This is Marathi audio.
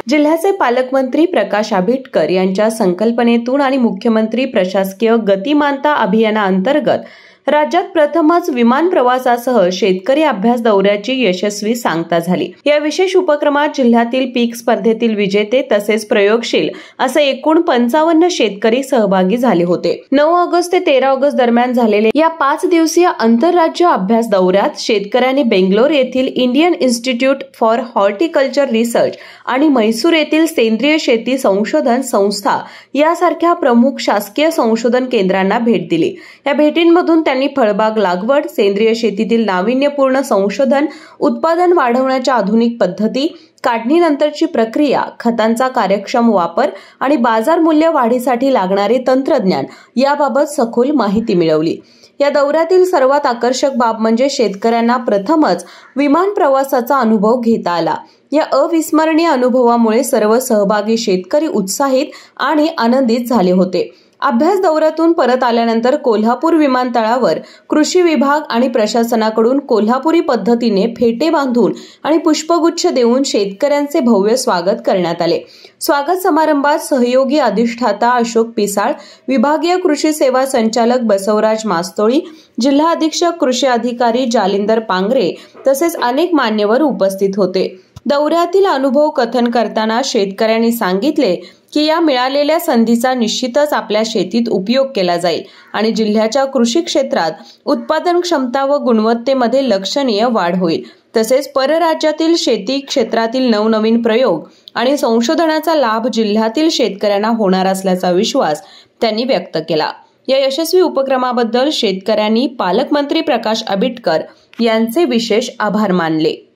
जिल्ह्याचे पालकमंत्री प्रकाश आबिटकर यांच्या संकल्पनेतून आणि मुख्यमंत्री प्रशासकीय गतिमानता अभियानाअंतर्गत राज्यात प्रथमच विमान प्रवासासह शेतकरी अभ्यास दौऱ्याची यशस्वी सांगता झाली। या विशेष उपक्रमात जिल्ह्यातील पीक स्पर्धेतील विजेते तसेच प्रयोगशील असे एकूण 55 शेतकरी सहभागी झाले होते। 9 ऑगस्ट ते 13 ऑगस्ट दरम्यान झालेल्या या 5 दिवसीय आंतरराज्य अभ्यास दौऱ्यात शेतकऱ्यांनी बेंगलोर येथील Indian institute for horticulture research आणि म्हैसूर येथील सेंद्रिय शेती संशोधन संस्था यासारख्या प्रमुख शासकीय संशोधन केंद्रांना भेट दिली। या भेटींमधून त्यांनी फळबाग लागवड, सेंद्रिय शेतीतील नाविन्यपूर्ण संशोधन, उत्पादन वाढवण्याच्या आधुनिक पद्धती, काढणीनंतरची प्रक्रिया, खतांचा कार्यक्षम वापर आणि बाजार मूल्य वाढीसाठी लागणारे तंत्रज्ञान याबाबत सखोल माहिती मिळवली। या दौऱ्यातील सर्वात आकर्षक बाब म्हणजे शेतकऱ्यांना प्रथमच विमान प्रवासाचा अनुभव घेता आला। या अविस्मरणीय अनुभवामुळे सर्व सहभागी शेतकरी उत्साहित आणि आनंदित झाले होते। अभ्यास दौऱ्यातून परत आल्यानंतर कोल्हापूर विमानतळावर कृषी विभाग आणि प्रशासनाकडून कोल्हापुरी पद्धतीने फेटे बांधून आणि पुष्पगुच्छ देऊन शेतकऱ्यांचे भव्य स्वागत करण्यात आले। स्वागत समारंभात सहयोगी अधिष्ठाता अशोक पिसाळ, विभागीय कृषी सेवा संचालक बसवराज मास्तोळी, जिल्हा अधीक्षक कृषी अधिकारी जालिंदर पांगरे तसेच अनेक मान्यवर उपस्थित होते। दौऱ्यातील अनुभव कथन करताना शेतकऱ्यांनी सांगितले की या मिळालेल्या संधीचा निश्चितच आपल्या शेतीत उपयोग केला जाईल आणि जिल्ह्याच्या कृषी क्षेत्रात उत्पादन क्षमता व गुणवत्तेमध्ये लक्षणीय वाढ होईल। तसेच परराज्यातील शेती क्षेत्रातील नवनवीन प्रयोग आणि संशोधनाचा लाभ जिल्ह्यातील शेतकऱ्यांना होणार असल्याचा विश्वास त्यांनी व्यक्त केला। या यशस्वी उपक्रमाबद्दल शेतकऱ्यांनी पालकमंत्री प्रकाश आबिटकर यांचे विशेष आभार मानले।